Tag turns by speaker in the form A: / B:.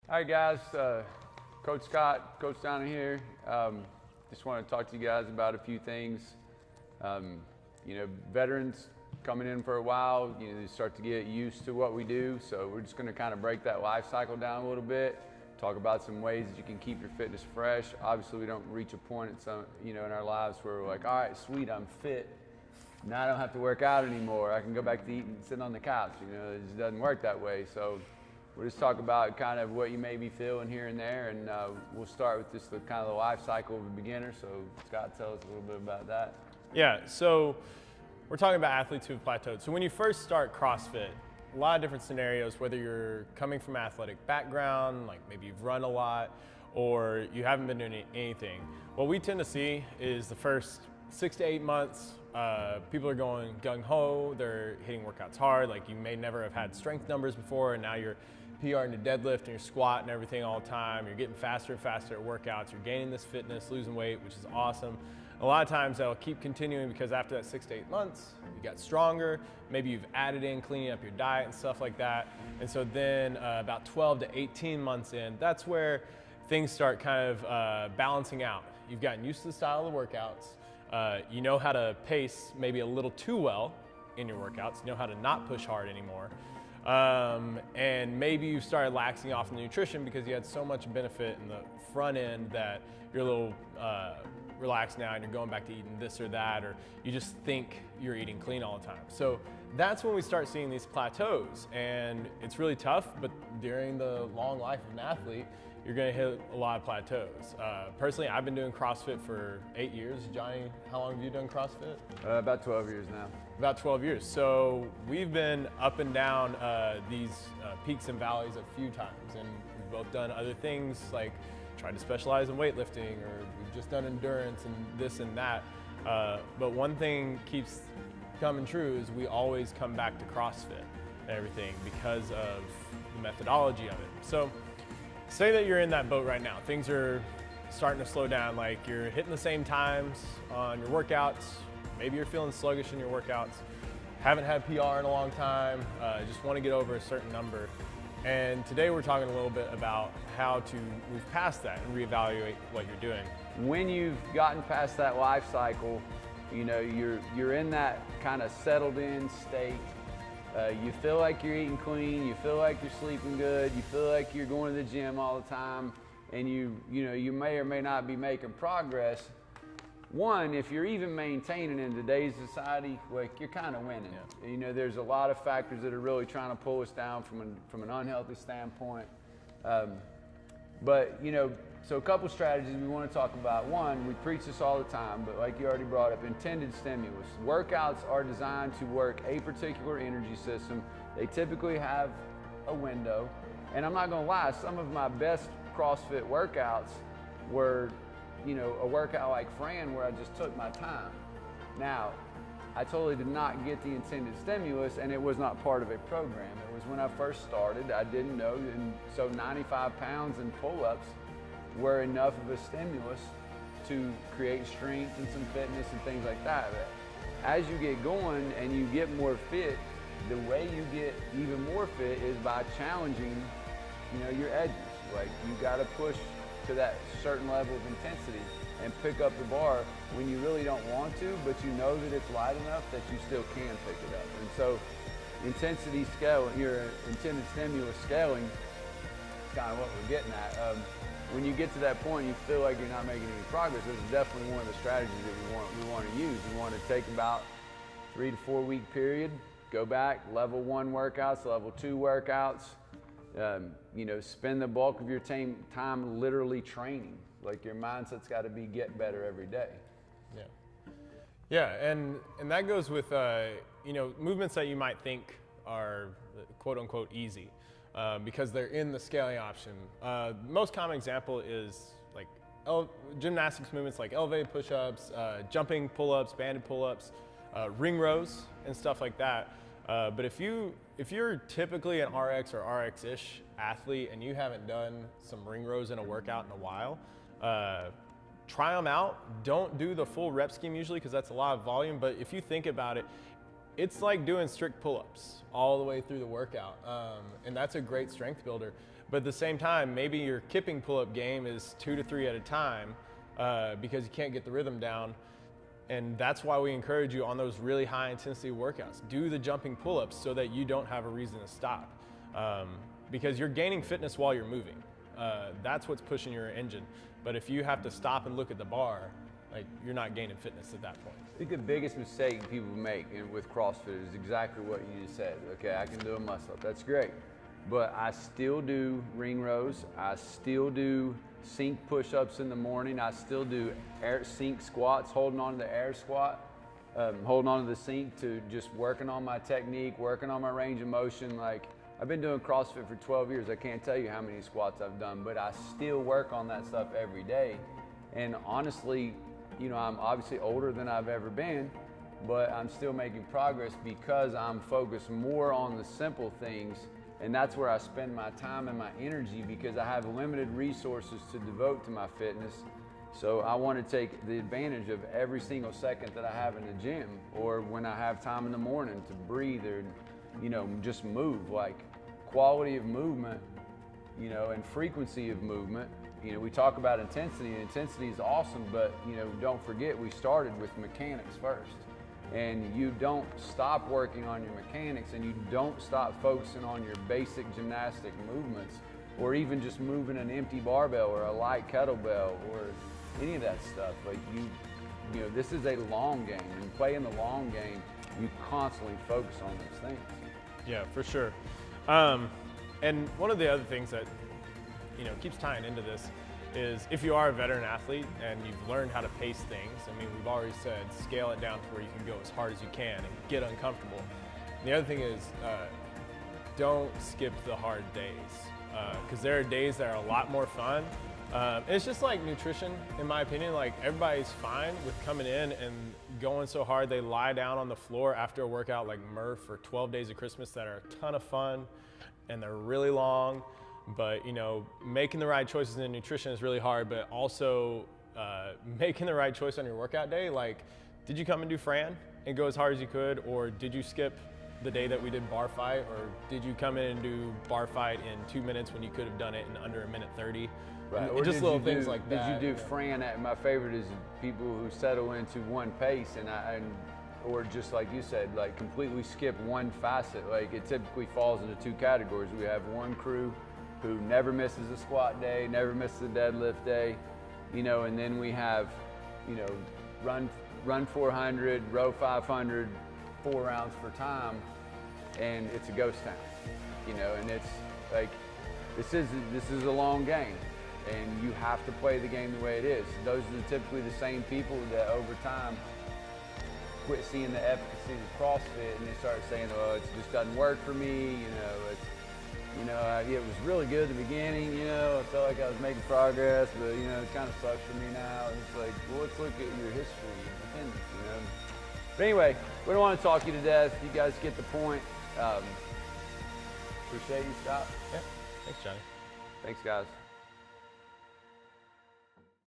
A: All right, guys. Coach Scott, Coach down here. Just want to talk to you guys about a few things. Veterans coming in for a while, they start to get used to what we do. So we're just going to kind of break that life cycle down a little bit. Talk about some ways that you can keep your fitness fresh. Obviously, we don't reach a point at some, in our lives where we're like, all right, sweet, I'm fit. Now I don't have to work out anymore. I can go back to eating and sit on the couch. It just doesn't work that way. So we'll just talk about kind of what you may be feeling here and there, and we'll start with just the kind of the life cycle of a beginner. So Scott, tell us a little bit about that.
B: Yeah, so we're talking about athletes who've plateaued. So when you first start CrossFit, a lot of different scenarios, whether you're coming from an athletic background, like maybe you've run a lot, or you haven't been doing anything. What we tend to see is the first 6 to 8 months, people are going gung-ho, they're hitting workouts hard, like you may never have had strength numbers before, and now you're PRing your deadlift and your squat and everything all the time. You're getting faster and faster at workouts, you're gaining this fitness, losing weight, which is awesome. A lot of times that'll keep continuing because after that 6 to 8 months, you got stronger, maybe you've added in cleaning up your diet and stuff like that. And so then about 12 to 18 months in, that's where things start kind of balancing out. You've gotten used to the style of the workouts. You know how to pace maybe a little too well in your workouts. You know how to not push hard anymore. And maybe you started laxing off the nutrition because you had so much benefit in the front end that you're a little relaxed now and you're going back to eating this or that, or you just think you're eating clean all the time. So that's when we start seeing these plateaus, and it's really tough, but during the long life of an athlete, you're gonna hit a lot of plateaus. Personally, I've been doing CrossFit for 8 years. Johnny, how long have you done CrossFit?
A: About 12 years now.
B: About 12 years. So we've been up and down these peaks and valleys a few times, and we've both done other things like tried to specialize in weightlifting, or we've just done endurance and this and that. But one thing keeps coming true is we always come back to CrossFit and everything because of the methodology of it. So say that you're in that boat right now. Things are starting to slow down, like you're hitting the same times on your workouts. Maybe you're feeling sluggish in your workouts. Haven't had PR in a long time, just want to get over a certain number. And today we're talking a little bit about how to move past that and reevaluate what you're doing.
A: When you've gotten past that life cycle, you're in that kind of settled in state. You feel like you're eating clean, you feel like you're sleeping good, you feel like you're going to the gym all the time, and you may or may not be making progress. One, if you're even maintaining in today's society, like you're kind of winning. Yeah. There's a lot of factors that are really trying to pull us down from an unhealthy standpoint. So a couple strategies we want to talk about. One, we preach this all the time, but like you already brought up, intended stimulus. Workouts are designed to work a particular energy system. They typically have a window. And I'm not going to lie, some of my best CrossFit workouts were a workout like Fran where I just took my time. Now, I totally did not get the intended stimulus, and it was not part of a program. It was when I first started, I didn't know, and so 95 pounds and pull-ups were enough of a stimulus to create strength and some fitness and things like that. But as you get going and you get more fit, the way you get even more fit is by challenging, your edges. Like you got to push to that certain level of intensity and pick up the bar when you really don't want to, but you know that it's light enough that you still can pick it up. And so intensity scaling, your intended stimulus scaling is kind of what we're getting at. When you get to that point, you feel like you're not making any progress. This is definitely one of the strategies that we want to use. We want to take about 3 to 4 week period, go back, level 1 workouts, level 2 workouts, spend the bulk of your time literally training. Like your mindset's got to be get better every day.
B: Yeah, and that goes with movements that you might think are quote unquote easy because they're in the scaling option. Most common example is like gymnastics movements like elevated push-ups, jumping pull-ups, banded pull-ups, ring rows, and stuff like that. But if you're typically an RX or RX-ish athlete and you haven't done some ring rows in a workout in a while, try them out. Don't do the full rep scheme usually because that's a lot of volume, but if you think about it, it's like doing strict pull-ups all the way through the workout, and that's a great strength builder. But at the same time, maybe your kipping pull-up game is 2 to 3 at a time because you can't get the rhythm down. And that's why we encourage you on those really high intensity workouts. Do the jumping pull-ups so that you don't have a reason to stop. Because you're gaining fitness while you're moving. That's what's pushing your engine. But if you have to stop and look at the bar, like, you're not gaining fitness at that point.
A: I think the biggest mistake people make with CrossFit is exactly what you just said. Okay, I can do a muscle up, that's great. But I still do ring rows, I still do sink push-ups in the morning, I still do air sink squats, holding on to the air squat, holding on to the sink, to just working on my technique, working on my range of motion. Like, I've been doing CrossFit for 12 years. I can't tell you how many squats I've done, but I still work on that stuff every day. And honestly, you know, I'm obviously older than I've ever been, but I'm still making progress because I'm focused more on the simple things. And that's where I spend my time and my energy, because I have limited resources to devote to my fitness. So I want to take the advantage of every single second that I have in the gym, or when I have time in the morning to breathe, or, you know, just move. Like, quality of movement, you know, and frequency of movement. You know, we talk about intensity, and intensity is awesome, but, you know, don't forget we started with mechanics first. And you don't stop working on your mechanics, and you don't stop focusing on your basic gymnastic movements, or even just moving an empty barbell or a light kettlebell or any of that stuff. Like, you know, this is a long game, and playing the long game, you constantly focus on those things.
B: Yeah, for sure. And one of the other things that, you know, keeps tying into this is, if you are a veteran athlete and you've learned how to pace things, I mean, we've already said, scale it down to where you can go as hard as you can and get uncomfortable. And the other thing is, don't skip the hard days, because there are days that are a lot more fun. It's just like nutrition, in my opinion. Like, everybody's fine with coming in and going so hard they lie down on the floor after a workout like Murph for 12 Days of Christmas that are a ton of fun and they're really long. But, you know, making the right choices in nutrition is really hard, but also making the right choice on your workout day. Like, did you come and do Fran and go as hard as you could, or did you skip the day that we did bar fight, or did you come in and do bar fight in 2 minutes when you could have done it in under 1:30?
A: Right.
B: Or just little things like that.
A: Did you do Fran? My favorite is people who settle into one pace, or just like you said, like completely skip one facet. Like, it typically falls into two categories. We have one crew who never misses a squat day, never misses a deadlift day, you know, and then we have, you know, run 400, row 500, 4 rounds for time, and it's a ghost town, you know. And it's like, this is a long game, and you have to play the game the way it is. Those are typically the same people that over time quit seeing the efficacy of CrossFit, and they start saying, "Oh, it just doesn't work for me," you know. It was really good at the beginning, you know, I felt like I was making progress, but, you know, it kind of sucks for me now. And it's like, well, let's look at your history, you know. But anyway, we don't want to talk you to death. You guys get the point. Appreciate you, Scott.
B: Yeah, thanks, Johnny.
A: Thanks, guys.